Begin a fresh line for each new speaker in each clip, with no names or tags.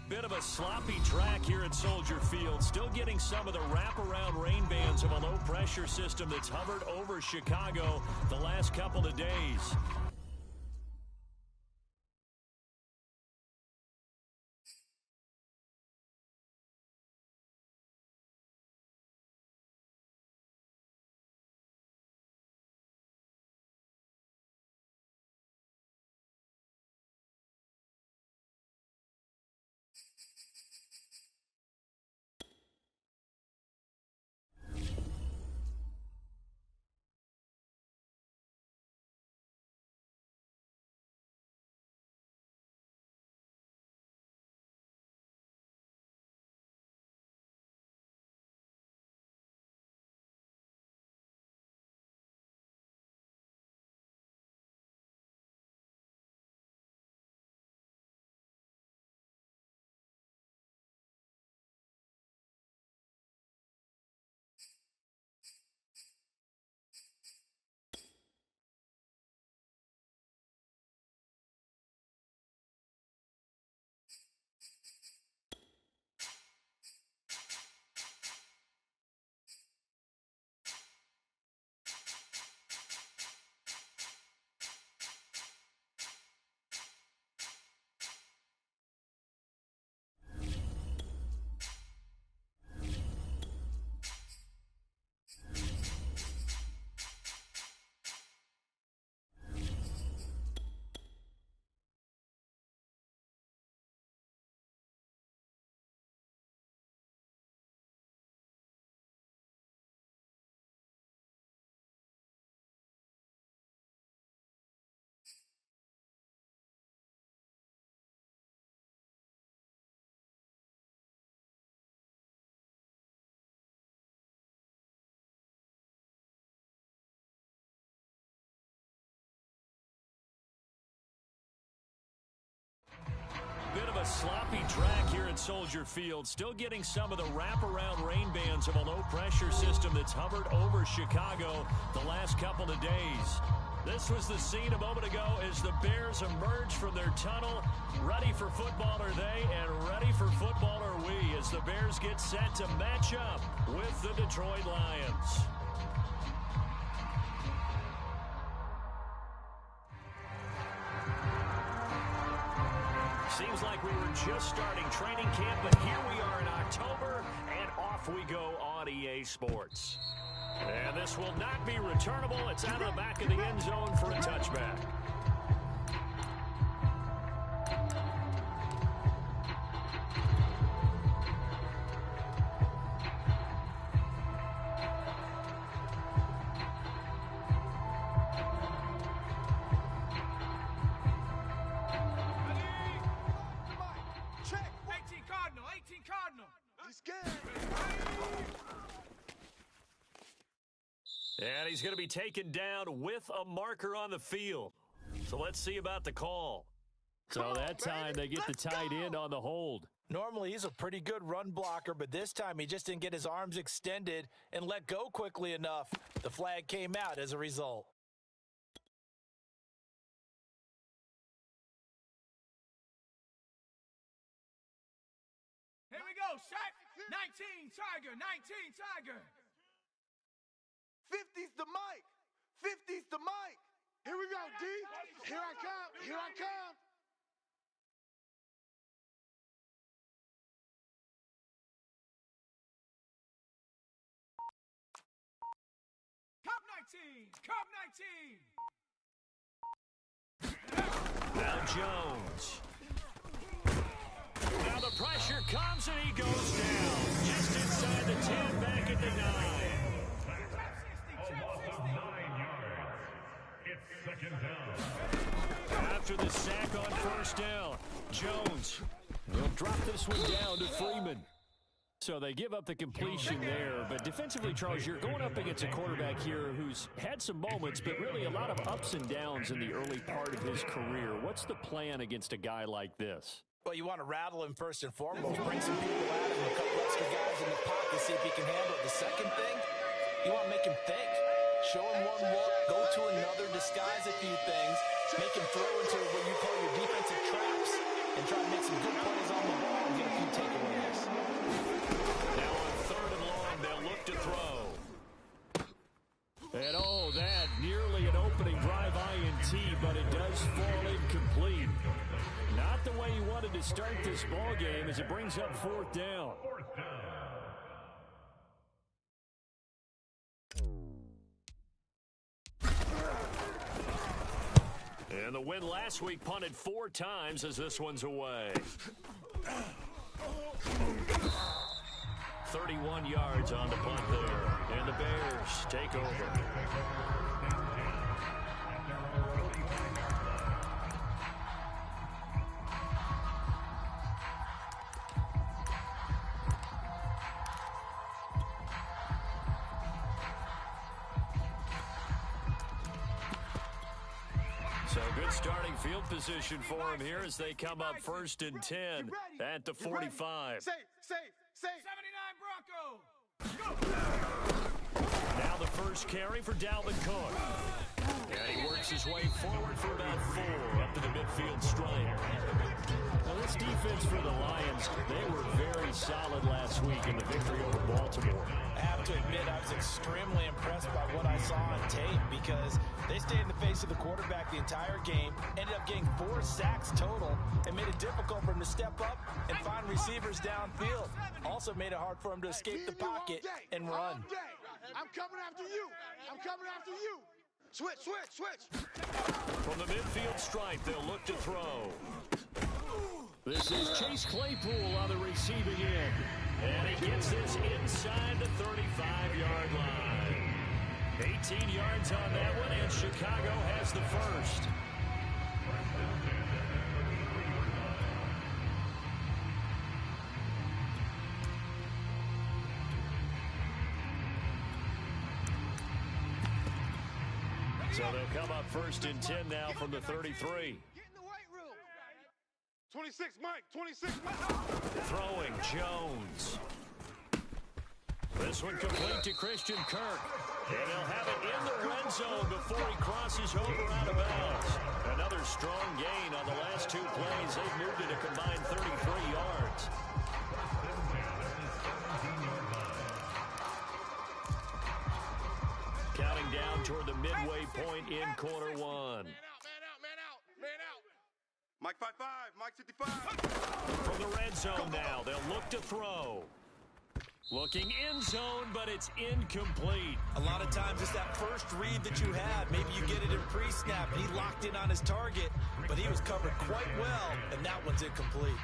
Bit of a sloppy track here at Soldier Field. Still getting some of the wraparound rain bands of a low-pressure system that's hovered over Chicago the last couple of days. Bit of a sloppy track here at Soldier Field. Still getting some of the wraparound rain bands of a low-pressure system that's hovered over Chicago the last couple of days. This was the scene a moment ago as the Bears emerge from their tunnel. Ready for football are they, and ready for football are we as the Bears get set to match up with the Detroit Lions. Seems like we were just starting training camp, but here we are in October, and off we go on EA Sports. And this will not be returnable. It's out of the back of the end zone for a touchback. And he's going to be taken down with a marker on the field. So let's see about the call. So that time they get the tight end on the hold.
Normally he's a pretty good run blocker, but this time he just didn't get his arms extended and let go quickly enough. The flag came out as a result.
Here we go, Shaq. 19 Tiger, 19 Tiger.
50's the mic. 50's the mic. Here we go, D. Here I come. Here I come.
Cup 19. Cup 19.
Now Jones. Now the pressure comes and he goes down. Just inside the 10, back at the 9. After the sack on first down, Jones will drop this one down to Freeman. So they give up the completion there. But defensively, Charles, you're going up against a quarterback here who's had some moments, but really a lot of ups and downs in the early part of his career. What's the plan against a guy like this?
Well, you want to rattle him first and foremost. Bring some people at him, a couple extra guys in the pocket, see if he can handle it. The second thing, you want to make him think. Show him one look, go to another, disguise a few things, make him throw into what you call your defensive traps, and try to make some good plays on the ball and get
wanted to start this ball game as it brings up 4th down. And the win last week punted 4 times as this one's away. 31 yards on the punt there. And the Bears take over. So good starting field position for him here as they come up 1st and 10 at the 45.
Safe.
79 Bronco.
Now the first carry for Dalvin Cook. And he works his way forward for about 4 up to the midfield stripe. Now this defense for the Lions, they were very solid last week in the victory over Baltimore.
I have to admit I was extremely impressed by what I saw on tape because they stayed in the face of the quarterback the entire game, ended up getting 4 sacks total, and made it difficult for him to step up and find receivers downfield. Also made it hard for him to escape the pocket and run.
I'm coming after you. Switch.
From the midfield stripe, they'll look to throw. This is Chase Claypool on the receiving end. And he gets this inside the 35-yard line. 18 yards on that one, and Chicago has the first. So they'll come up 1st and 10 now from the 33.
Get in the weight room.
26, Mike.
Throwing Jones. This one complete to Christian Kirk. And they'll have it in the red zone before he crosses over out of bounds. Another strong gain on the last 2 plays. They've moved it a combined 33 yards. Counting down toward the midway point in quarter 1.
Man out. Mike 5-5, Mike 55.
From the red zone now, they'll look to throw. Looking in zone, but it's incomplete.
A lot of times it's that first read that you have. Maybe you get it in pre-snap, and he locked in on his target, but he was covered quite well, and that one's incomplete.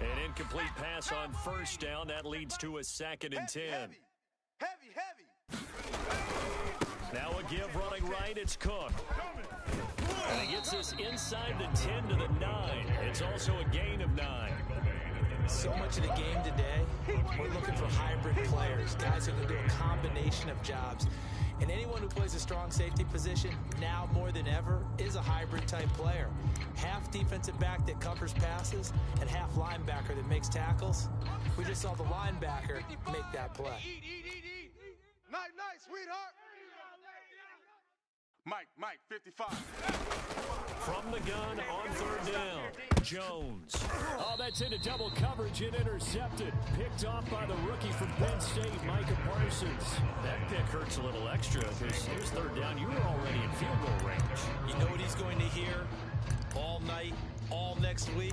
An incomplete pass on 1st down. That leads to a 2nd and 10.
Heavy.
Now a give running right. It's Cook. And he gets this inside the 10 to the 9. It's also a gain of 9.
So much of the game today, we're looking for hybrid players, guys who can do a combination of jobs. And anyone who plays a strong safety position, now more than ever, is a hybrid-type player. Half defensive back that covers passes and half linebacker that makes tackles. We just saw the linebacker make that play.
Night, sweetheart. Mike 55.
From the gun on 3rd down, Jones. Oh, that's into double coverage and intercepted. Picked off by the rookie from Penn State, Micah Parsons. That pick hurts a little extra because here's 3rd down. You were already in field goal range.
You know what he's going to hear all night, all next week?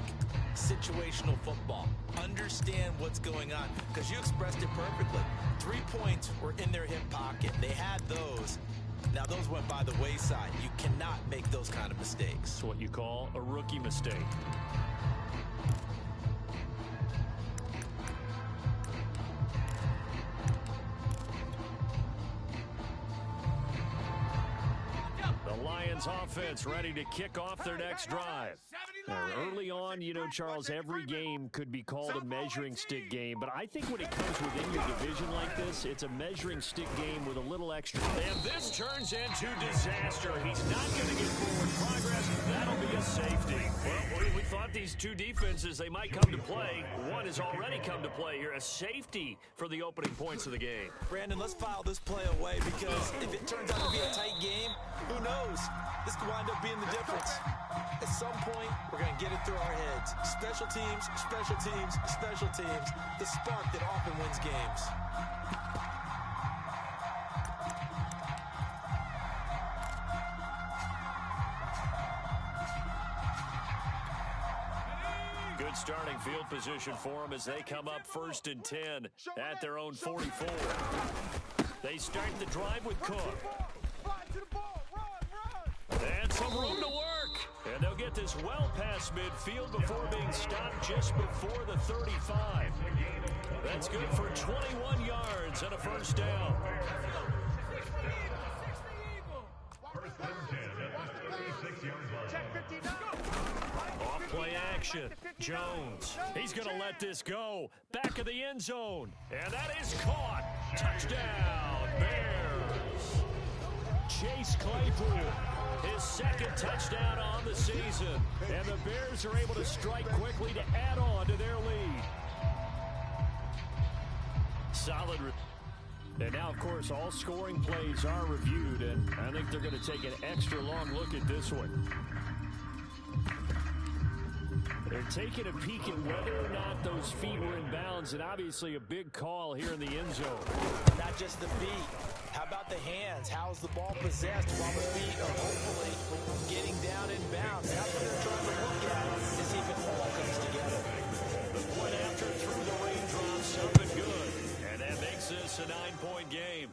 Situational football. Understand what's going on, because you expressed it perfectly. 3 points were in their hip pocket. They had those. Now, those went by the wayside. You cannot make those kind of mistakes.
It's what you call a rookie mistake. The Lions offense ready to kick off their next drive. Now, early on, you know, Charles, every game could be called a measuring stick game, but I think when it comes within your division like this, it's a measuring stick game with a little extra. And this turns into disaster. He's not going to get forward progress. That'll be a safety. Well, we thought these 2 defenses, they might come to play. One has already come to play here. A safety for the opening points of the game.
Brandon, let's file this play away, because if it turns out to be a tight game, who knows? This could wind up being the difference. At some point, through our heads. Special teams, special teams, special teams. The spark that often wins games.
Good starting field position for them as they come up 1st and 10 at their own 44. They start the drive with Cook. And some room to work. And they'll get this well past midfield before being stopped just before the 35. That's good for 21 yards and a first down. Off play action. Jones. He's going to let this go. Back of the end zone. And that is caught. Touchdown, Bears. Chase Claypool. His 2nd touchdown on the season. And the Bears are able to strike quickly to add on to their lead. Solid. And now, of course, all scoring plays are reviewed, and I think they're going to take an extra long look at this one. They're taking a peek at whether or not those feet were in bounds, and obviously a big call here in the end zone.
Not just the feet. How about the hands? How's the ball possessed while the feet are hopefully getting down in bounds? That's what they're trying to look at to see if it all comes together.
The point after through the raindrops, something good. And that makes this a 9-point game.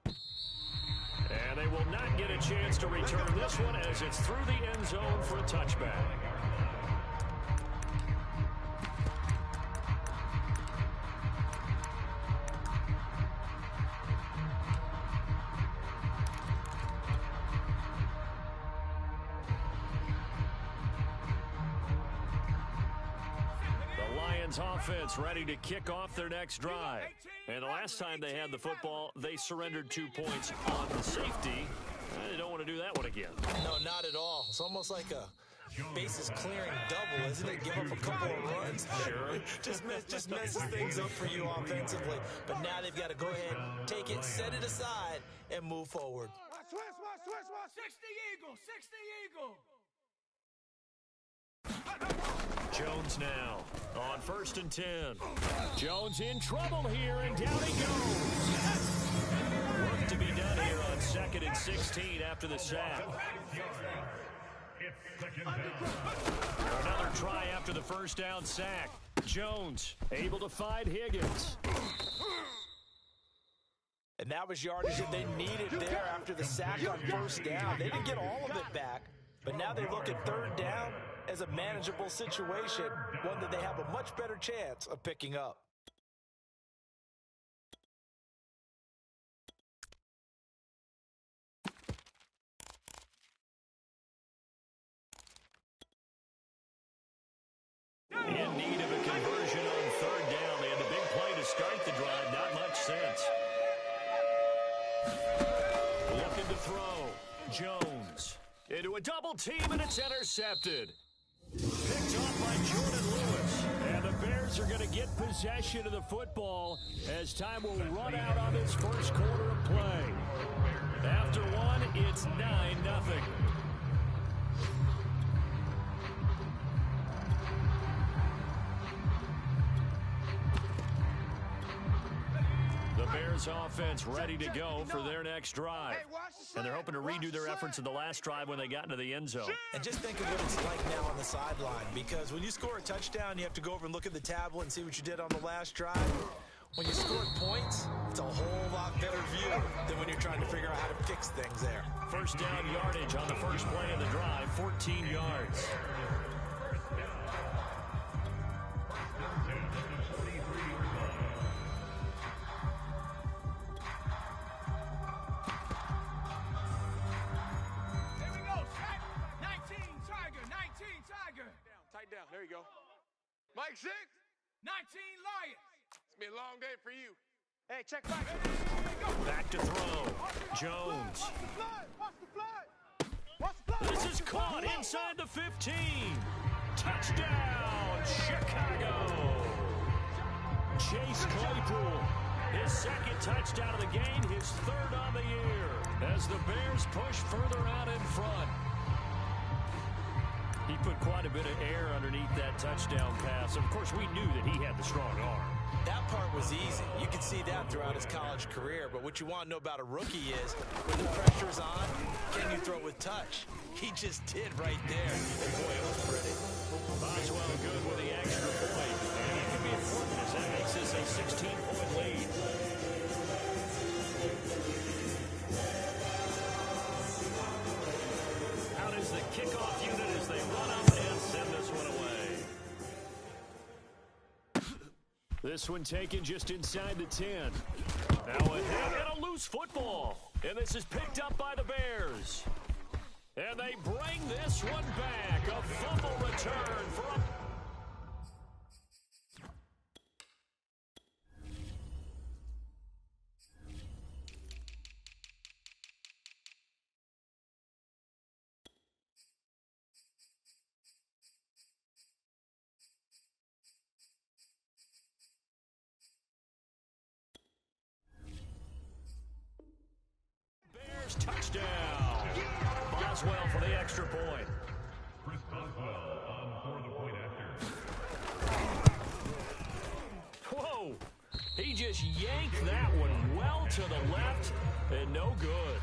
And they will not get a chance to return this one as it's through the end zone for a touchback. Offense ready to kick off their next drive. And the last time they had the football, they surrendered 2 points on the safety. They don't want to do that one again.
No, not at all. It's almost like a bases clearing double, isn't it? Give up a couple of runs.
Sure.
just messes things up for you offensively. But now they've got to go ahead, take it, set it aside, and move forward.
Switch. 60 Eagle.
Jones now on 1st and 10. Jones in trouble here, and down he goes. Work to be done here on 2nd and 16 after the sack. Another try after the first down sack. Jones able to find Higgins.
And that was yardage that they needed there after the sack on 1st down. They didn't get all of it back, but now they look at 3rd down as a manageable situation, one that they have a much better chance of picking up.
In need of a conversion on 3rd down. They had the big play to start the drive. Not much sense. Looking to throw. Jones into a double team, and it's intercepted. Picked off by Jordan Lewis. And the Bears are going to get possession of the football as time will run out on this first quarter of play. After one, it's 9-0. The Bears offense ready to go for their next drive. And they're hoping to redo their efforts in the last drive when they got into the end zone.
And just think of what it's like now on the sideline, because when you score a touchdown, you have to go over and look at the tablet and see what you did on the last drive. When you scored points, it's a whole lot better view than when you're trying to figure out how to fix things there.
First down yardage on the first play of the drive, 14 yards.
Down. There you go. Mike 6.
19 Lions.
It's been a long day for you.
Hey, check back.
Back to throw. Jones.
Watch the flag.
This is caught inside the 15. Touchdown, Chicago. Chase Claypool. His 2nd touchdown of the game, his 3rd on the year. As the Bears push further out in front. He put quite a bit of air underneath that touchdown pass. Of course, we knew that he had the strong arm.
That part was easy. You could see that throughout his college career. But what you want to know about a rookie is when the pressure's on, can you throw it with touch? He just did right there. And boy, it was pretty.
Boswell good with the extra point. And he can be important as that makes this a 16-point lead. Out is the kickoff unit as they run up and send this one away. This one taken just inside the 10. Now ahead and a loose football. And this is picked up by the Bears. And they bring this one back. A fumble return from... Bears touchdown. Boswell for the extra point.
Chris Boswell on for the point after.
Whoa! He just yanked that one well to the left and no good.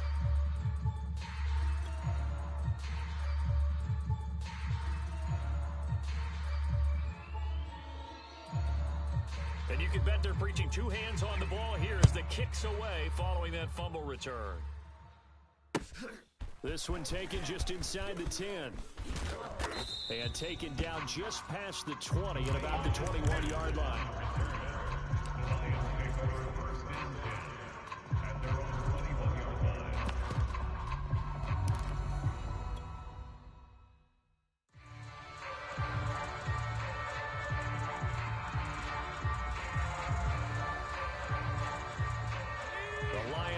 And you can bet they're preaching two hands on the ball here as the kick's away following that fumble return. This one taken just inside the 10. And taken down just past the 20 at about the 21-yard line.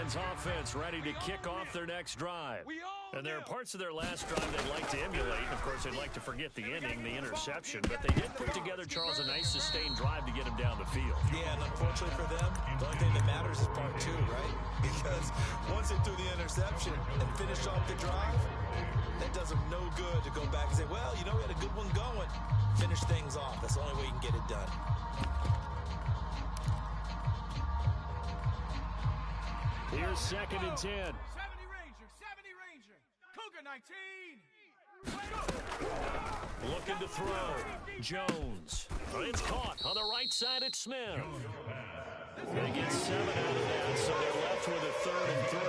Offense ready to kick off their next drive. And there are parts of their last drive they'd like to emulate. Of course, they'd like to forget the ending, the interception. But they did put together, Charles, a nice sustained drive to get him down the field.
Yeah, and unfortunately for them, the only thing that matters is part two, right? Because once they threw the interception and finished off the drive, that does them no good to go back and say, well, you know, we had a good one going. Finish things off. That's the only way you can get it done.
Here's second and 10.
70 Ranger. Cougar 19.
Looking to throw. Jones. It's caught on the right side at Smith. They get 7 out of that, so they're left with a 3rd and 3.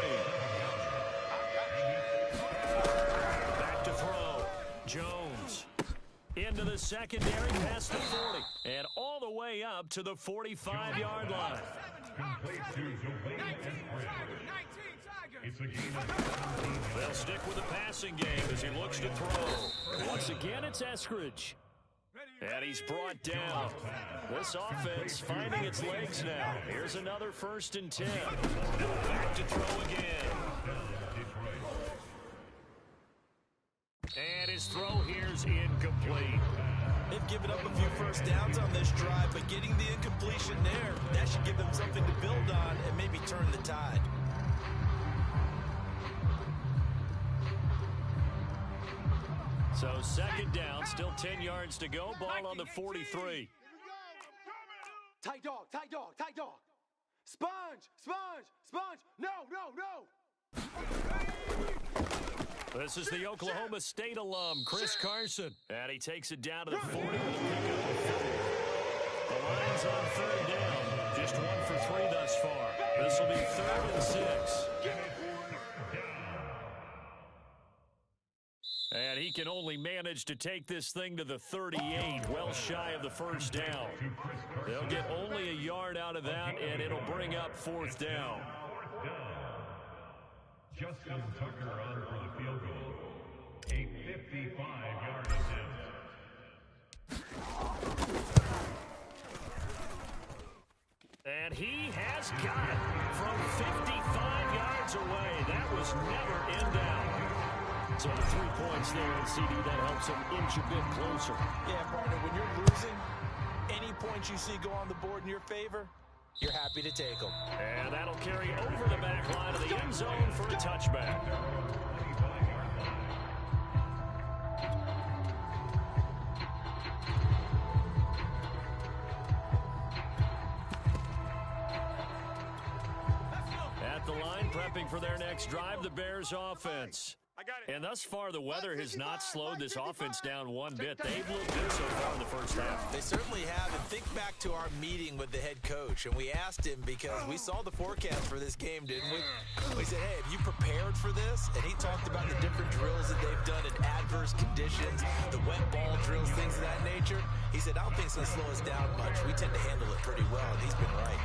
Back to throw. Jones. Into the secondary, past the 40. And all the way up to the 45-yard line. They'll stick with the passing game as he looks to throw. Once again, it's Eskridge. And he's brought down. This offense finding its legs now. Here's another 1st and 10. Back to throw again. And his throw here's incomplete.
They've given up a few first downs on this drive, but getting the incompletion there, that should give them something to build on and maybe turn the tide.
So 2nd down, still 10 yards to go. Ball on the 43.
Tight dog, tight dog, tight dog. Sponge, sponge, sponge. No, no, no.
This is the Oklahoma State alum, Chris Carson. And he takes it down to the 40. The Lions on 3rd down. Just 1 for 3 thus far. This will be 3rd and 6. And he can only manage to take this thing to the 38, well shy of the 1st down. They'll get only a yard out of that, and it'll bring up 4th down.
Justin Tucker on for the field goal. A 55-yard attempt.
And he has got it from 55 yards away. That was never in doubt. So the 3 points there, and CD, that helps him inch a bit closer.
Yeah, partner, when you're losing, any points you see go on the board in your favor, you're happy to take them.
And that'll carry over the back line of the end zone for a touchback. prepping for their next drive, the Bears offense. And thus far, the weather has not slowed this offense down one bit. They've looked good so far in the first half.
They certainly have. And think back to our meeting with the head coach. And we asked him, because we saw the forecast for this game, didn't we? We said, hey, have you prepared for this? And he talked about the different drills that they've done in adverse conditions, the wet ball drills, things of that nature. He said, I don't think it's going to slow us down much. We tend to handle it pretty well, and he's been right.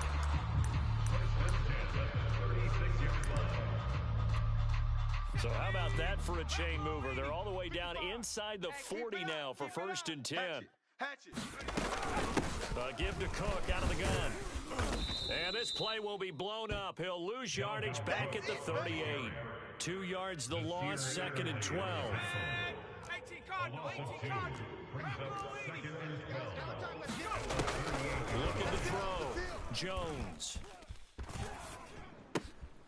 So how about that for a chain mover? They're all the way down inside the 40 now for 1st and 10. Give to Cook out of the gun. And this play will be blown up. He'll lose yardage back at the 38. 2 yards the loss, 2nd and 12.
18 Cardinal, 18 Cardinal.
Looking to throw. Jones.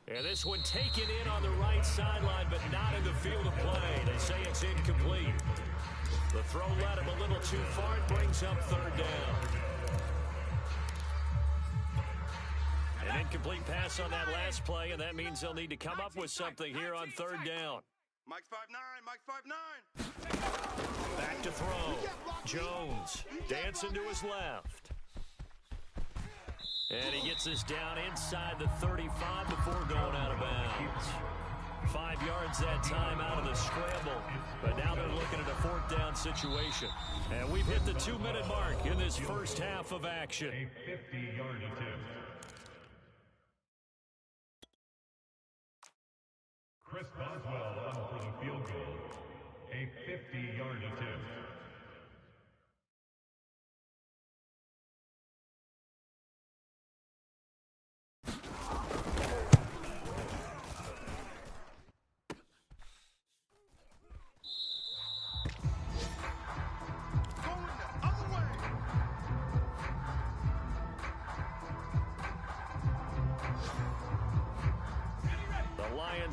And this one taken in on the right sideline, but not in the field of play. They say it's incomplete. The throw led him a little too far. It brings up 3rd down. An incomplete pass on that last play, and that means they'll need to come up with something here on 3rd down.
Mike's 5'9", Mike's 5'9".
Back to throw. Jones dancing to his left. And he gets this down inside the 35 before going out of bounds. 5 yards that time out of the scramble. But now they're looking at a 4th down situation. And we've hit the 2-minute mark in this first half of action.
A 50-yard attempt. Chris Boswell on for the field goal. A 50-yard attempt.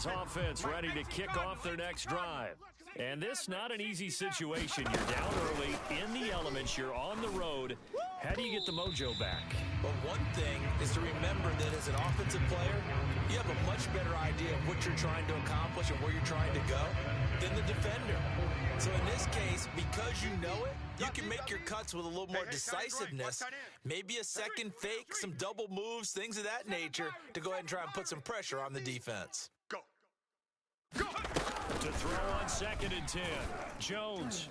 Offense ready to kick off their next drive. And this not an easy situation. You're down early, in the elements, you're on the road. How do you get the mojo back?
But one thing is to remember that as an offensive player, you have a much better idea of what you're trying to accomplish and where you're trying to go than the defender. So in this case, because you know it, you can make your cuts with a little more decisiveness. Maybe a second fake, some double moves, things of that nature to go ahead and try and put some pressure on the defense.
To throw on 2nd and 10. Jones.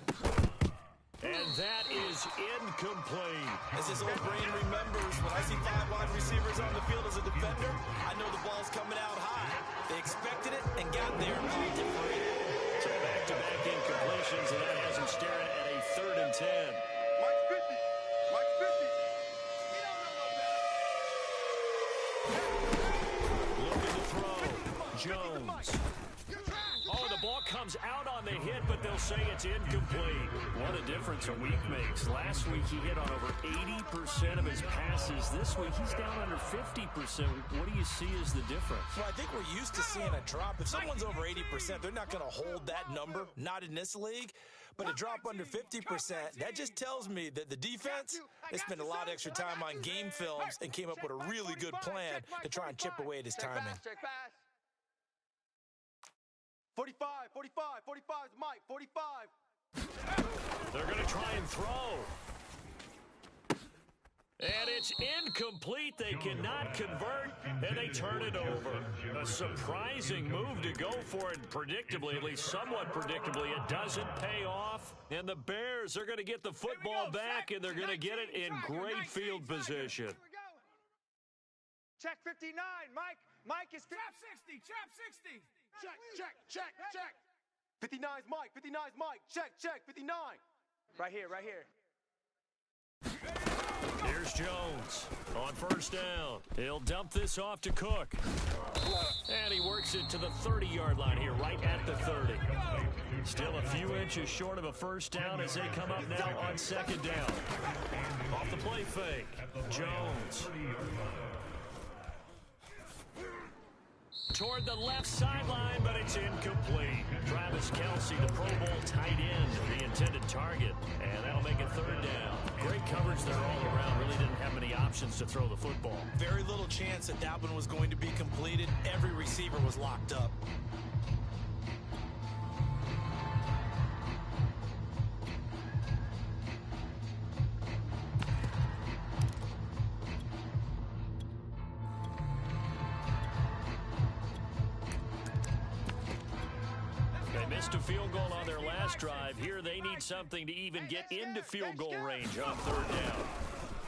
And that is incomplete.
As his old brain remembers, when I see 5 wide receivers on the field as a defender, I know the ball's coming out high. They expected it and got there and popped it free.
So back-to-back incompletions, and that has him staring at a 3rd and 10.
Mike's 50. Mike's 50.
Looking to throw. Jones. Oh, the ball comes out on the hit, but they'll say it's incomplete. What a difference a week makes. Last week he hit on over 80% of his passes. This week he's down under 50%. What do you see as the difference?
Well, I think we're used to seeing a drop. If someone's over 80%, they're not going to hold that number, not in this league. But a drop under 50%, that just tells me that the defense, they spent a lot of extra time on game films and came up with a really good plan to try and chip away at his timing.
45, 45, 45 is Mike, 45.
They're going to try and throw. And it's incomplete. They cannot convert, and they turn it over. A surprising move to go for it predictably, at least somewhat predictably. It doesn't pay off, and the Bears are going to get the football back, and they're going to get it in great field position.
Check 59, Mike. Mike is...
Trap 60, trap 60.
Check. 59 is Mike, 59 is Mike. Check, 59. Right here.
Here's Jones on 1st down. He'll dump this off to Cook. And he works it to the 30-yard line here, right at the 30. Still a few inches short of a 1st down as they come up now on 2nd down. Off the play fake, Jones. Toward the left sideline, but it's incomplete. Travis Kelce, the Pro Bowl tight end, the intended target. And that'll make it 3rd down. Great coverage there all around. Really didn't have many options to throw the football.
Very little chance that that one was going to be completed. Every receiver was locked up.
They missed a field goal on their last drive. Here they need something to even get into field goal range on third down.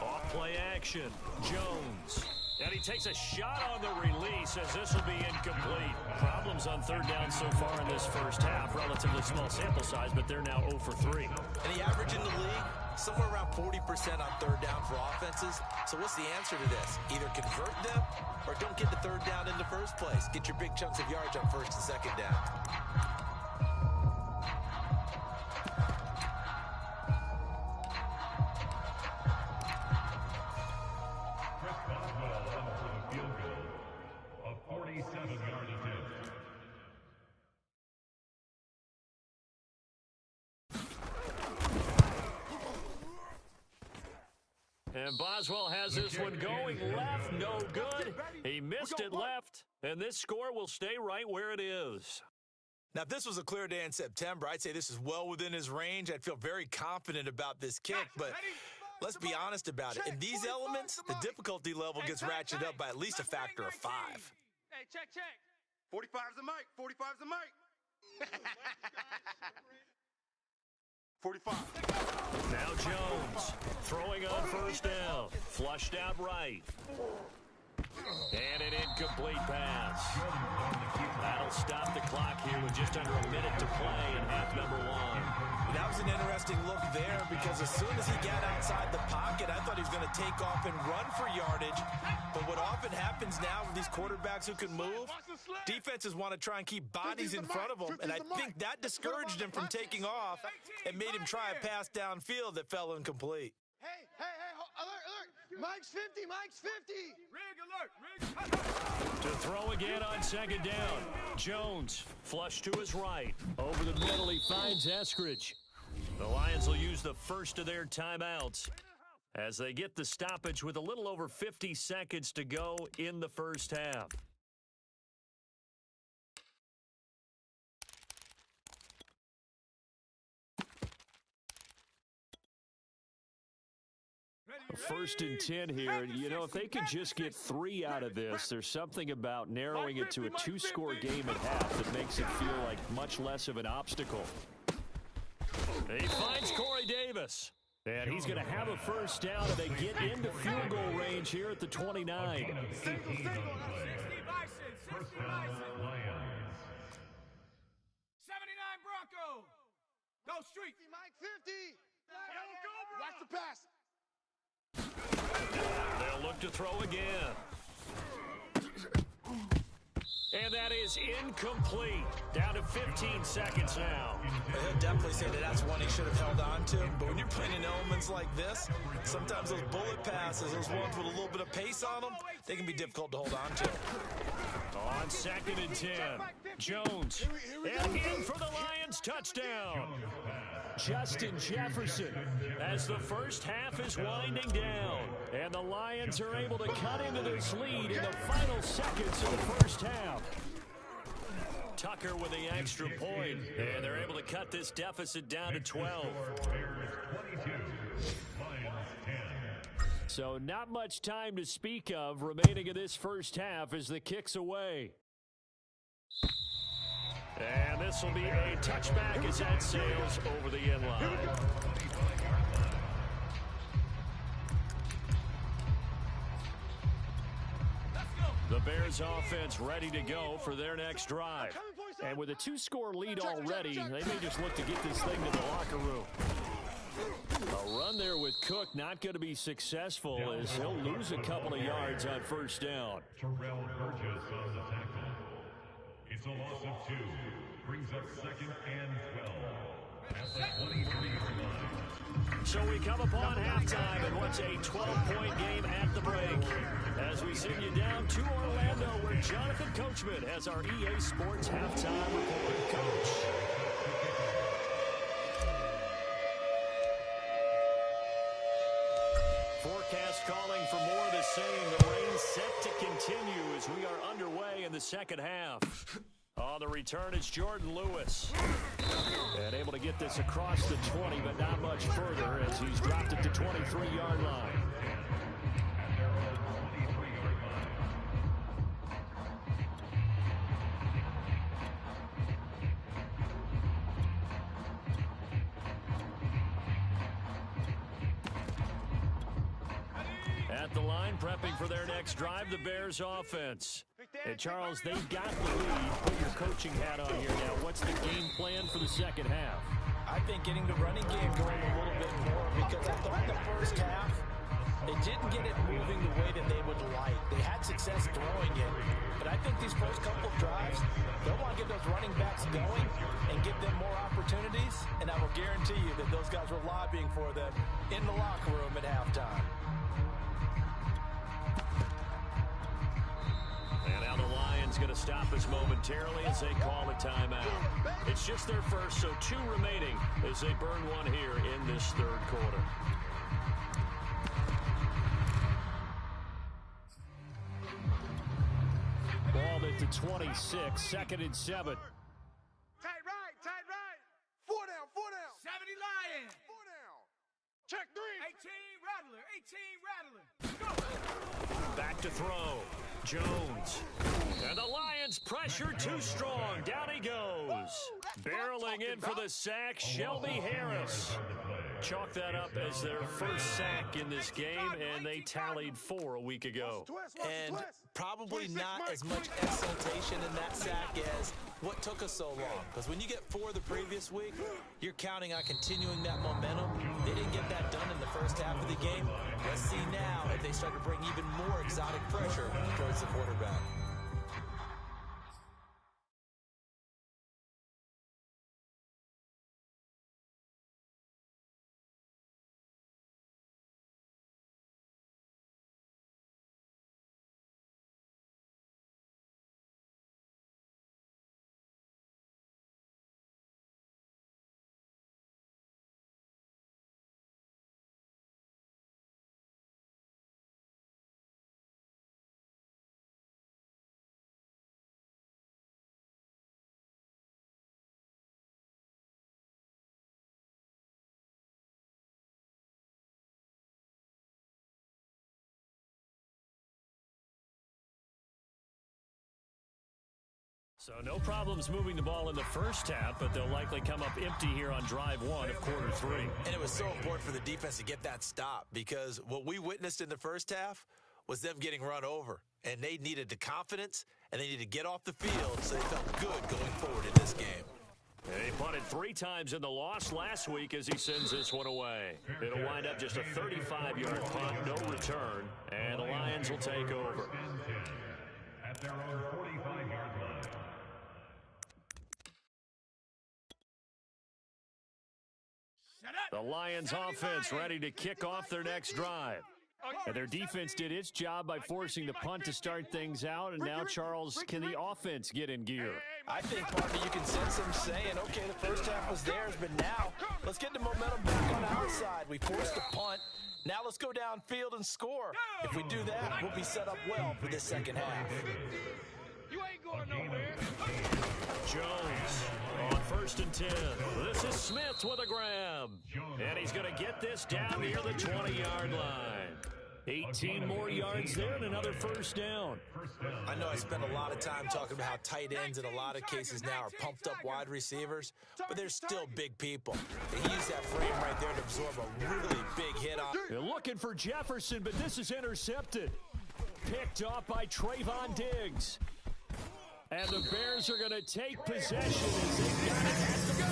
Off play action. Jones. And he takes a shot on the release as this will be incomplete. Problems on third down so far in this first half. Relatively small sample size, but they're now 0 for 3.
And the average in the league, somewhere around 40% on third down for offenses. So what's the answer to this? Either convert them or don't get the third down in the first place. Get your big chunks of yards on first and second down.
And Boswell has this one going left, no good. He missed it left, and this score will stay right where it is.
Now, if this was a clear day in September, I'd say this is well within his range. I'd feel very confident about this kick, but let's be honest about it. In these elements, the difficulty level gets ratcheted up by at least a factor of 5.
Hey, check. 45's the mic. 45's the mic. 45.
Now Jones throwing on first down. Flushed out right. And an incomplete pass. That'll stop the clock here with just under a minute to play in half number 1.
That was an interesting look there because as soon as he got outside the pocket, I thought he was going to take off and run for yardage. But what often happens now with these quarterbacks who can move, defenses want to try and keep bodies in front of them, and I think that discouraged him from taking off and made him try a pass downfield that fell incomplete.
Hey, alert. Mike's 50, Mike's 50.
Rig alert.
To throw again on second down. Jones flush to his right. Over the middle, he finds Eskridge. The Lions will use the first of their timeouts as they get the stoppage with a little over 50 seconds to go in the first half. First and 10 here. You know, if they could just get 3 out of this, there's something about narrowing it to a 2-score game at half that makes it feel like much less of an obstacle. He finds Corey Davis. And he's going to have a first down, and they get into field goal range here at the 29.
60 Bison. 60 Bison. 79 Bronco. Go street.
Mike 50. Watch the pass.
They'll look to throw again. And that is incomplete. Down to 15 seconds now.
He'll definitely say that that's one he should have held on to. But when you're playing in elements like this, sometimes those bullet passes, those ones with a little bit of pace on them, they can be difficult to hold on to.
On second and 10, Jones. And in for the Lions touchdown. Justin Jefferson as the first half is winding down. And the Lions are able to cut into this lead in the final seconds of the first half. Tucker with the extra point, and they're able to cut this deficit down to 12. So not much time to speak of remaining in this first half as the kick's away. And this will be a touchback as that sails over the end line. The Bears offense ready to go for their next drive. And with a 2-score lead already, they may just look to get this thing to the locker room. A run there with Cook not going to be successful as he'll lose a couple of yards on first down.
Terrell Burgess on the tackle. It's a loss of 2. Brings up second and 12. At the 23 line.
So we come upon halftime and what's a 12-point game at the break. As we send you down to Orlando where Jonathan Coachman has our EA Sports halftime report. Coach. calling for more of the same. The rain set to continue as we are underway in the second half. On the return, it's Jordan Lewis. And able to get this across the 20, but not much further as he's dropped it to 23-yard line. At the line, prepping for their next drive, the Bears offense. And Charles, they've got the lead. Put your coaching hat on here now. What's the game plan for the second half?
I think getting the running game going a little bit more, because I thought in the first half, they didn't get it moving the way that they would like. They had success throwing it, but I think these first couple of drives, they'll want to get those running backs going and give them more opportunities, and I will guarantee you that those guys were lobbying for them in the locker room at halftime.
And now the Lions going to stop us momentarily as they call a timeout. It's just their first, so 2 remaining as they burn one here in this third quarter. Ball at the 26, 2nd and 7.
Tight right, tight right.
4 down, 4 down.
70 Lions.
4 down. Check 3.
18 Rattler, 18 Rattler. Go.
Back to throw. Jones. And the Lions pressure too strong. Down he goes. Barreling in for the sack, Shelby Harris. Chalk that up as their first sack in this game, and they tallied 4 a week ago.
And probably not as much exultation in that sack as what took us so long. Because when you get 4 the previous week, you're counting on continuing that momentum. They didn't get that done in the first half of the game. Let's see now if they start to bring even more exotic pressure towards the quarterback.
So no problems moving the ball in the first half, but they'll likely come up empty here on drive 1 of quarter 3.
And it was so important for the defense to get that stop, because what we witnessed in the first half was them getting run over. And they needed the confidence, and they needed to get off the field so they felt good going forward in this game.
He punted 3 times in the loss last week as he sends this one away. It'll wind up just a 35-yard punt, no return, and the Lions will take over.
At their own 45-yard line.
The Lions offense ready to kick off their next drive. And their defense did its job by forcing the punt to start things out. And now, Charles, can the offense get in gear?
I think, partner, you can sense them saying, okay, the first half was theirs, but now let's get the momentum back on our side. We forced the punt. Now let's go downfield and score. If we do that, we'll be set up well for this second half.
You ain't going nowhere.
Jones on 1st and 10. This is Smith with a grab. And he's going to get this down near the 20-yard line. 18 more yards there and another first down.
I know I spend a lot of time talking about how tight ends in a lot of cases now are pumped up wide receivers, but they're still big people. They use that frame right there to absorb a really big hit on.
They're looking for Jefferson, but this is intercepted. Picked off by Trayvon Diggs. And the Bears are going to take possession as they got it at the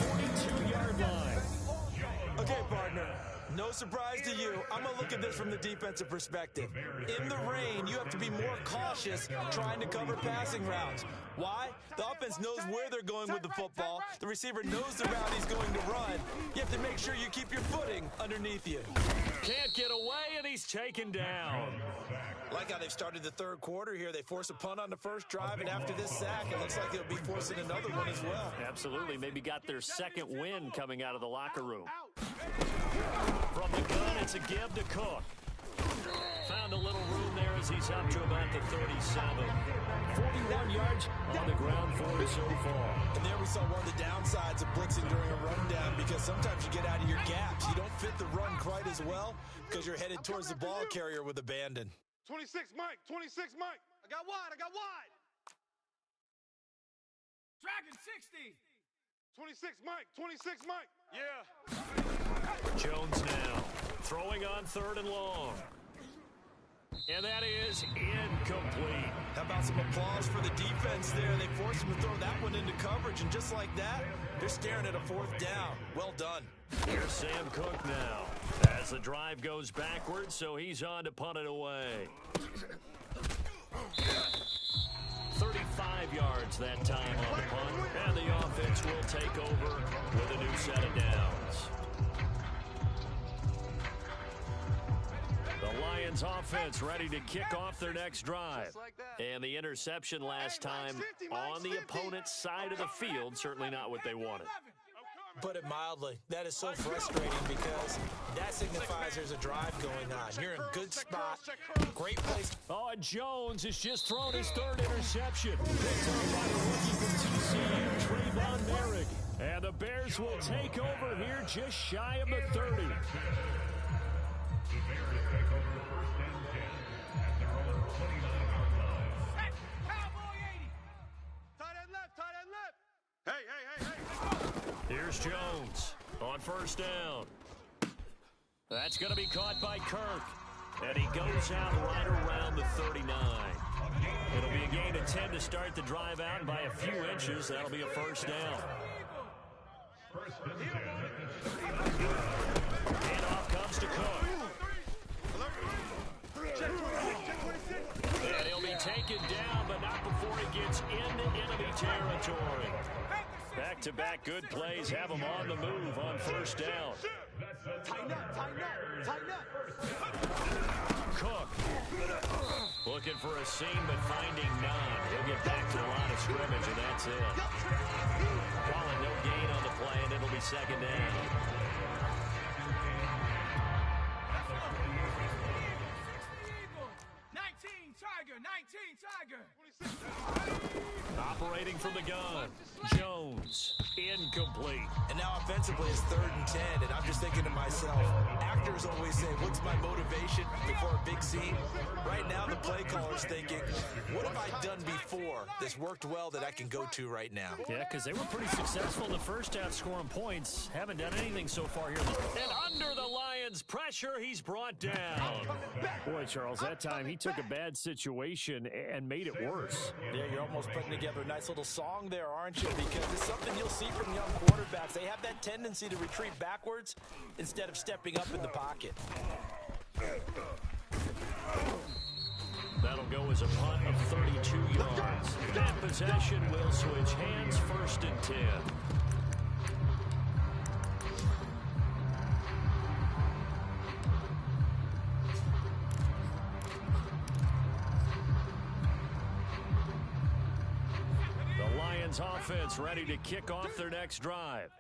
42-yard line.
Okay, partner. No surprise to you, I'm going to look at this from the defensive perspective. In the rain, you have to be more cautious trying to cover passing routes. Why? The offense knows where they're going with the football. The receiver knows the route he's going to run. You have to make sure you keep your footing underneath you.
Can't get away, and he's taken down.
Like how they've started the third quarter here. They force a punt on the first drive, and after this sack, it looks like they'll be forcing another one as well.
Absolutely. Maybe got their second win coming out of the locker room. From the gun, it's a give to Cook. found a little room there as he's up to about the 37. 41 yards on the ground for him so far.
And there we saw one of the downsides of blitzing during a rundown, because sometimes you get out of your gaps. You don't fit the run quite as well because you're headed towards the ball carrier with abandon.
26 Mike, 26 Mike. I got wide.
Dragon 60.
26 Mike. Yeah.
Jones now throwing on 3rd and long. And that is incomplete.
How about some applause for the defense there? They forced him to throw that one into coverage, and just like that, they're staring at a 4th down. Well done.
Here's Sam Cook now as the drive goes backwards, so he's on to punt it away. 35 yards that time on the punt, and the offense will take over with a new set of downs. The Lions offense ready to kick off their next drive. And the interception last time on the opponent's side of the field, certainly not what they wanted.
Put it mildly, that is so frustrating because that signifies there's a drive going on. You're in a good spot, great place.
Oh, and Jones has just thrown his 3rd interception. Picked up by the rookie from TCU, Trayvon Merrick. And the Bears will take over here just shy of the 30.
The Bears take over 1st and 10 at their own 29-yard line.
Cowboy 80.
Tight end left. Hey.
Here's Jones on 1st down. That's going to be caught by Kirk. And he goes out right around the 39. It'll be a gain of 10 to start the drive out, and by a few inches, that'll be a 1st down.
1st and 10 at the 39.
And off comes to Cook. And he'll be taken down, but not before he gets into enemy territory. Back-to-back good plays have him on the move on 1st down.
Tighten up.
Cook looking for a seam, but finding none. He'll get back to the line of scrimmage, and that's it. Calling no gain on the play, and it'll be 2nd down.
Tiger.
Operating from the gun. Jones. Incomplete.
And now offensively it's 3rd and 10, and I'm just thinking to myself, actors always say, what's my motivation before a big scene? Right now the play caller's thinking, what have I done before that's worked well that I can go to right now?
Yeah, because they were pretty successful in the first half scoring points. Haven't done anything so far here. And under the Lions' pressure, he's brought down. Boy, Charles, that time he took a bad situation and made it worse.
Yeah, you're almost putting together a nice little song there, aren't you? Because it's something you'll see from young quarterbacks. They have that tendency to retreat backwards instead of stepping up in the pocket.
That'll go as a punt of 32 yards. That possession will switch hands, 1st and 10. Offense ready to kick off their next drive.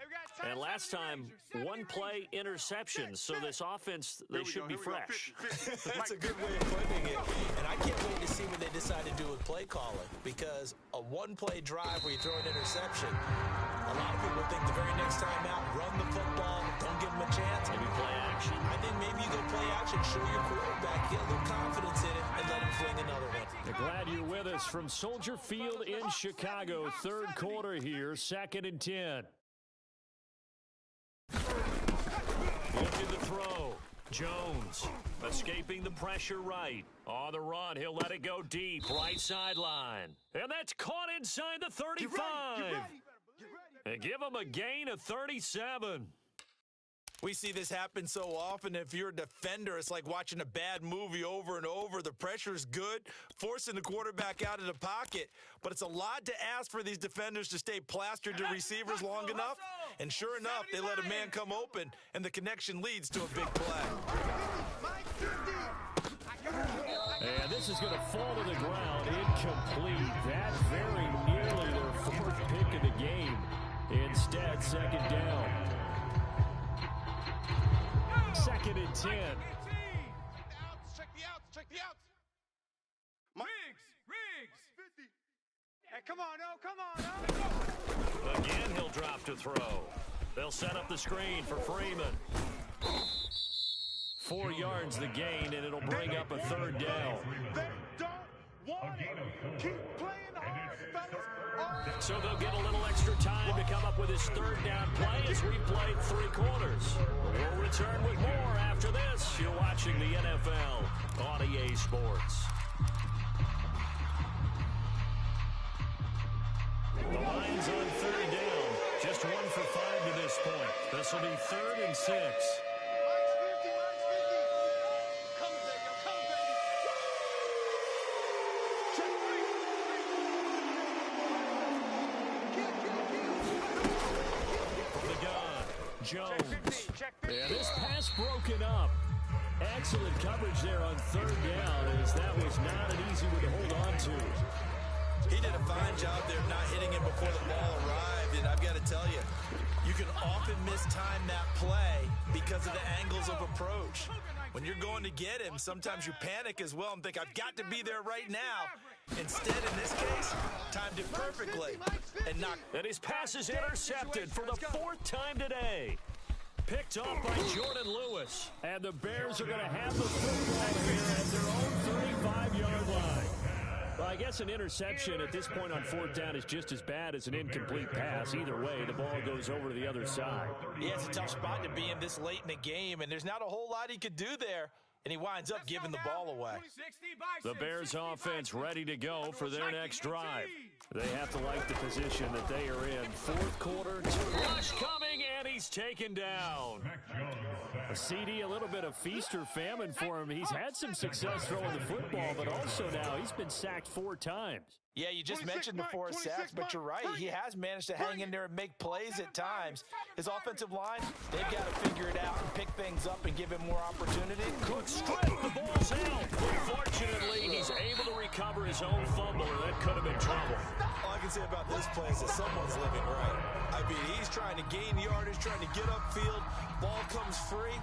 And last time, 1 play interception, so this offense, they should be fresh.
That's a good way of putting it. And I can't wait to see what they decide to do with play calling, because a 1-play drive where you throw an interception, a lot of people think the very next time out, run the football, don't give them a chance.
Maybe play action.
I think maybe you go play action, show your quarterback, get a little confidence in it, and let him fling another one.
We're glad you're with us from Soldier Field in Chicago. 3rd quarter here, 2nd and 10. Looking to throw. Jones escaping the pressure right. On the run, he'll let it go deep. Right sideline. And that's caught inside the 35.
Get ready.
And give him a gain of 37.
We see this happen so often. If you're a defender, it's like watching a bad movie over and over. The pressure's good, forcing the quarterback out of the pocket. But it's a lot to ask for these defenders to stay plastered to receivers long enough. And sure enough, they let a man come open, and the connection leads to a big play.
And this is going to fall to the ground, incomplete. That very nearly their 4th pick of the game. Instead, 2nd down. 2nd and 10.
Riggs.
50. Hey, come on, no, come on, no.
Again, he'll drop to throw. They'll set up the screen for Freeman. 4 yards the gain, and it'll bring up a third down.
They don't want it. Keep playing hard, fellas.
So they'll get a little extra time to come up with his third down play as we played 3 quarters. We'll return with more after this. You're watching the NFL on EA Sports. The Lions on third down. Just 1 for 5 to this point. This will be 3rd and 6. Jones. Yeah, this pass broken up. Excellent coverage there on third down, as that was not an easy one to hold on to.
He did a fine job there of not hitting him before the ball arrived, and I've got to tell you, you can often mistime that play because of the angles of approach. When you're going to get him, sometimes you panic as well and think, I've got to be there right now. Instead, in this case, timed it perfectly and knocked.
And his pass is intercepted for the 4th time today. Picked off by Jordan Lewis. And the Bears are going to have the football here at their own 35-yard line. Well, I guess an interception at this point on 4th down is just as bad as an incomplete pass. Either way, the ball goes over to the other side.
Yeah, it's a tough spot to be in this late in the game, and there's not a whole lot he could do there. And he winds up giving the ball away.
The Bears offense ready to go for their next drive. They have to like the position that they are in. 4th quarter, rush coming, and he's taken down. A CD, a little bit of feast or famine for him. He's had some success throwing the football, but also now he's been sacked 4 times.
Yeah, you just mentioned the 4 sacks, but you're right. He has managed to hang in there and make plays at times. His offensive line, they've got to figure it out and pick things up and give him more opportunity.
Good strip, the ball's out. Unfortunately, he's able to recover his own fumble, or that could have been trouble.
All I can say about this play is that someone's living right. I mean, he's trying to gain yardage, trying to get upfield. Ball comes free.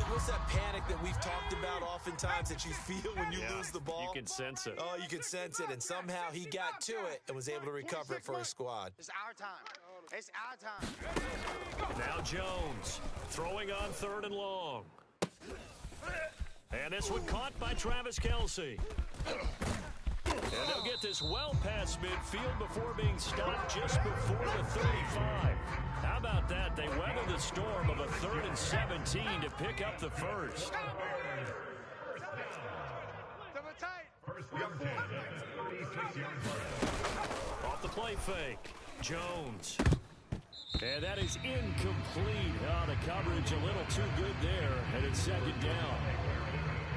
What's that panic that we've talked about oftentimes that you feel when you lose the ball?
You can sense it.
Oh, you can sense it, and somehow he got to it and was able to recover it for his squad.
It's our time. It's our time.
Now Jones throwing on 3rd and long. And this one caught by Travis Kelce. And they'll get this well past midfield before being stopped just before the 35. How about that? They weather the storm of a 3rd and 17 to pick up the first. Off the play fake. Jones. And that is incomplete. Oh, the coverage a little too good there, and it's 2nd down.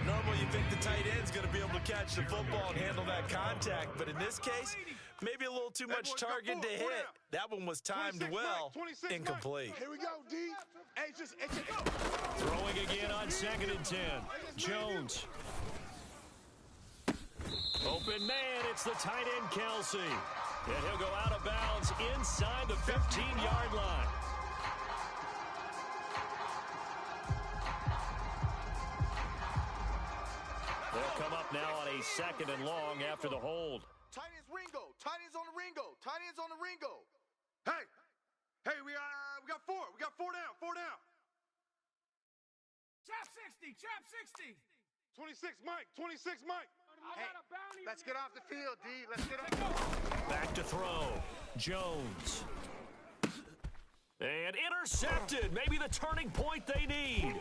Normally you think the tight end's going to be able to catch the football and handle that contact, but in this case, maybe a little too much target to hit. That one was timed well, incomplete.
Here we go, D.
Throwing again on 2nd and 10. Jones. Open man, it's the tight end Kelce. And he'll go out of bounds inside the 15-yard line. They'll come up now on a 2nd and long after the hold.
Tight ends Ringo. Tight ends on the Ringo. Tight ends on the Ringo. Hey, we got 4. We got 4 down. 4 down.
Trap 60.
26, Mike. 26, Mike. Hey, let's get off the field, D. Let's get off.
Back to throw. Jones. And intercepted. Maybe the turning point they need.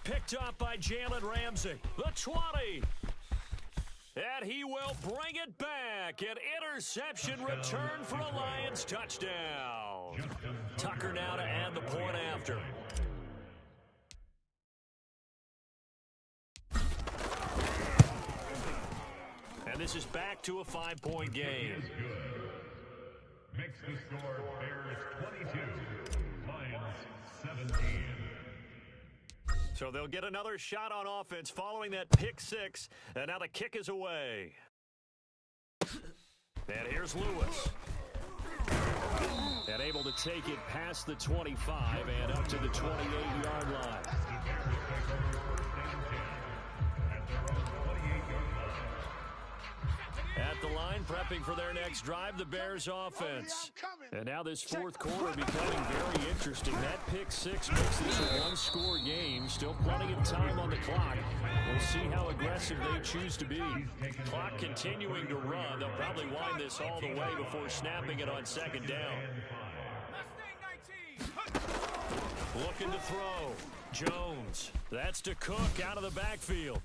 Picked up by Jalen Ramsey. The 20. And he will bring it back. An interception return for a Lions touchdown. Tucker now to add the point after. And this is back to a 5-point game.
Makes the score Bears 22, Lions 17.
So they'll get another shot on offense following that pick 6. And now the kick is away. And here's Lewis. And able to take it past the 25 and up to the 28-yard line. prepping for their next drive, the Bears offense. And now this fourth quarter becoming very interesting. That pick six makes this a one-score game. Still plenty of time on the clock. We'll see how aggressive they choose to be. Clock continuing to run. They'll probably wind this all the way before snapping it on second down. Looking to throw. Jones. That's to Cook out of the backfield.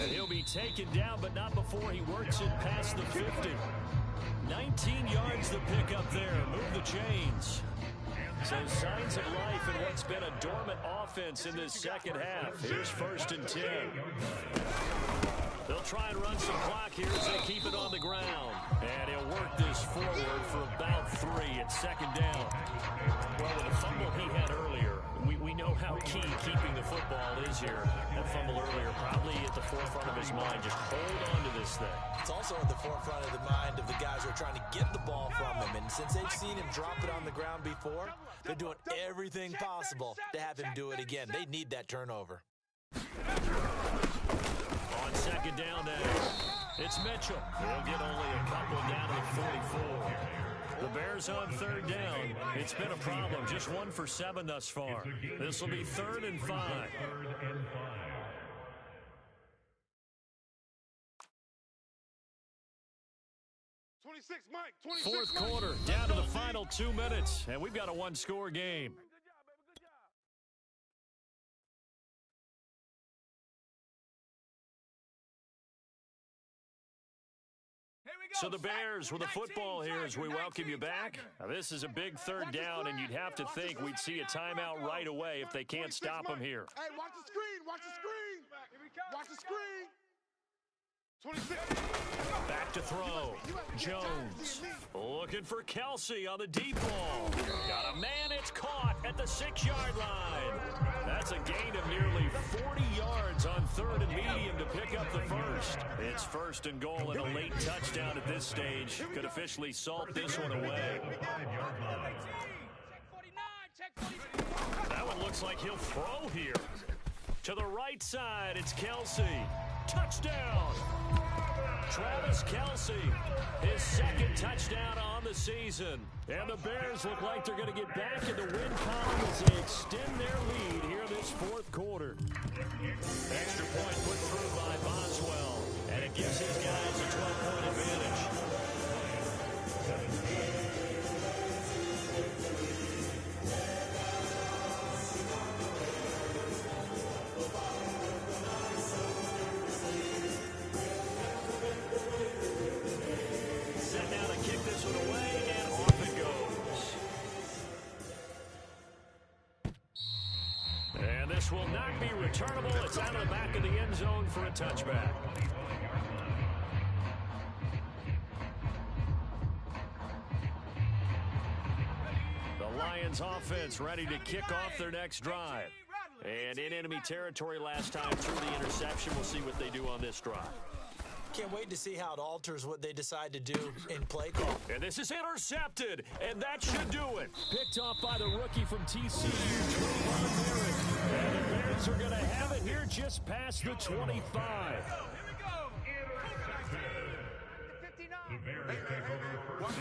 And he'll be taken down, but not before he works it past the 50. 19 yards the pick up there. Move the chains. So signs of life in what's been a dormant offense in this second half. Here's 1st and 10. They'll try and run some clock here as they keep it on the ground. And he'll work this forward for about 3 at second down. Well, with the fumble he had earlier, we know how key keeping the football is here. That fumble earlier probably at the forefront of his mind. Just hold on to this thing.
It's also at the forefront of the mind of the guys who are trying to get the ball from him. And since they've seen him drop it on the ground before, they're doing everything possible to have him do it again. They need that turnover.
On second down now, it's Mitchell. He'll get only a couple down to the 44. The Bears on 3rd down. It's been a problem. Just 1 for 7 thus far. This will be 3rd and 5.
26, Mike. 26,
Fourth
Mike.
quarter, down to the final 2 minutes, and we've got a one-score game. So the Bears with the football here as we welcome you back. Now, this is a big 3rd down, and you'd have to think we'd see a timeout right away if they can't stop them here.
Hey, watch the screen. Watch the screen. Watch the screen. 26.
Back to throw. Jones looking for Kelsey on the deep ball. Got a man, it's caught at the 6-yard line. That's a gain of nearly 40 yards on 3rd and medium to pick up the first. It's 1st and goal and a late touchdown at this stage. Could officially salt this one away. That one looks like he'll throw here. To the right side, it's Kelsey. Touchdown! Travis Kelsey, his 2nd touchdown on the season. And the Bears look like they're going to get back in the win column as they extend their lead here this 4th quarter. Extra point put through by Boswell, and it gives his guys a 12-point advantage. This will not be returnable. It's out of the back of the end zone for a touchback. The Lions offense ready to kick off their next drive. And in enemy territory last time through the interception. We'll see what they do on this drive.
Can't wait to see how it alters what they decide to do in play call.
And this is intercepted, and that should do it. Picked off by the rookie from TCU, Trayvon Merritt. And the Bears are going to have it here just past the 25.
The Bears take over 1st.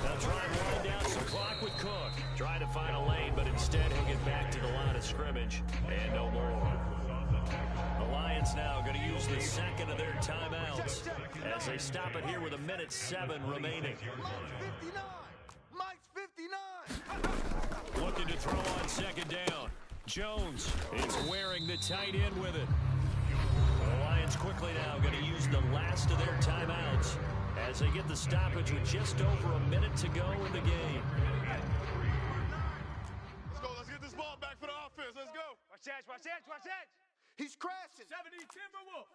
They'll try and wind down some clock with Cook. Try to find a lane, but instead he'll get back to the line of scrimmage. And no more. The Lions now going to use the 2nd of their timeouts as they stop it here with 1:07 remaining.
Mike's 59.
Looking to throw on 2nd down. Jones is wearing the tight end with it. The Lions quickly now going to use the last of their timeouts as they get the stoppage with just over a minute to go in the game.
Let's go. Let's get this ball back for the offense. Let's go.
Watch that, watch that, watch that. He's crashing.
70 Timberwolf.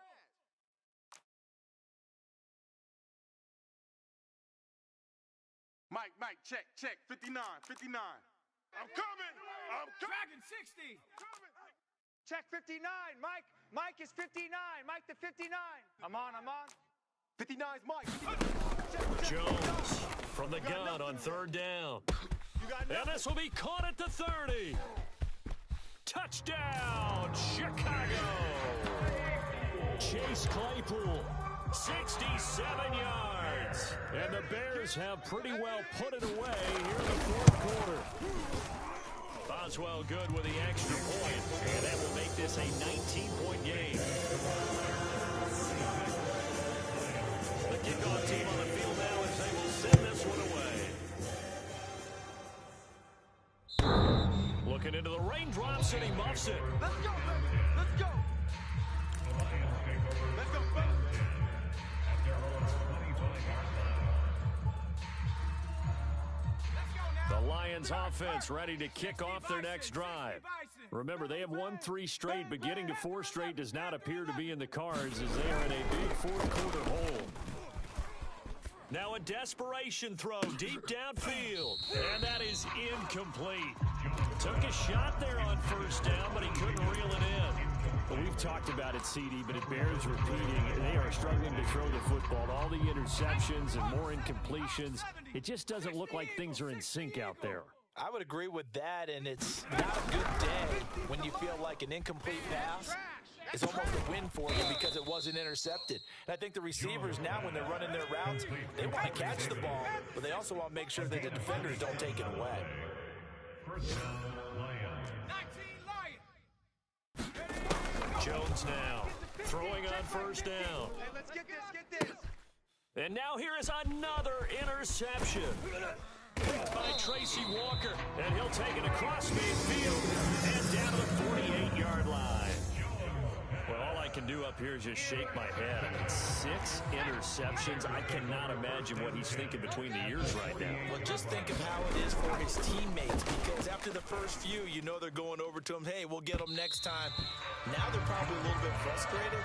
Mike, check. 59. I'm coming. Dragon 60.
Check 59. Mike is 59. Mike the 59. I'm on. 59's Mike.
Jones from the gun on 3rd down. And this will be caught at the 30. Touchdown, Chicago. Chase Claypool 67 yards. And the Bears have pretty well put it away here in the fourth quarter. Boswell good with the extra point, and that will make this a 19-point game. The kickoff team on the field now as they will send this one away. Looking into the raindrops, and he muffs it.
Let's go, baby. Let's go. Let's go, baby.
The Lions offense ready to kick off their next drive. Remember, they have won 3 straight, but getting to 4 straight does not appear to be in the cards as they are in a big fourth quarter hole. Now a desperation throw deep downfield, and that is incomplete. Took a shot there on first down, but he couldn't reel it in. Well, we've talked about it, CD, but it bears repeating. They are struggling to throw the football. All the interceptions and more incompletions. It just doesn't look like things are in sync out there.
I would agree with that, and it's not a good day when you feel like an incomplete pass is almost a win for you because it wasn't intercepted. And I think the receivers now, when they're running their routes, they want to catch the ball, but they also want to make sure that the defenders don't take it away.
Jones now throwing on first down.
Hey, let's get this.
And now here is another interception by Tracy Walker. And he'll take it across midfield and down to the 48-yard line. Well, all I can do up here is just shake my head. I mean, 6 interceptions. I cannot imagine what he's thinking between the ears right now.
Well, just think of how it is for his teammates, because after the first few, you know they're going over to him, hey, we'll get them next time. Now they're probably a little bit frustrated.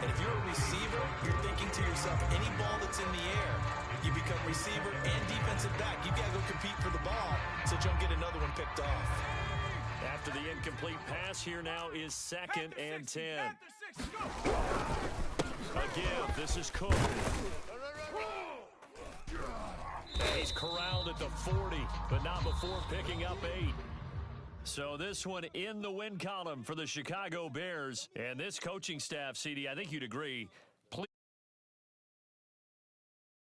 And if you're a receiver, you're thinking to yourself, any ball that's in the air, you become receiver and defensive back. You got to go compete for the ball so you don't get another one picked off.
After the incomplete pass, here now is 2nd and 10. Again, this is Cook. He's corralled at the 40, but not before picking up 8. So this one in the win column for the Chicago Bears. And this coaching staff, CD, I think you'd agree,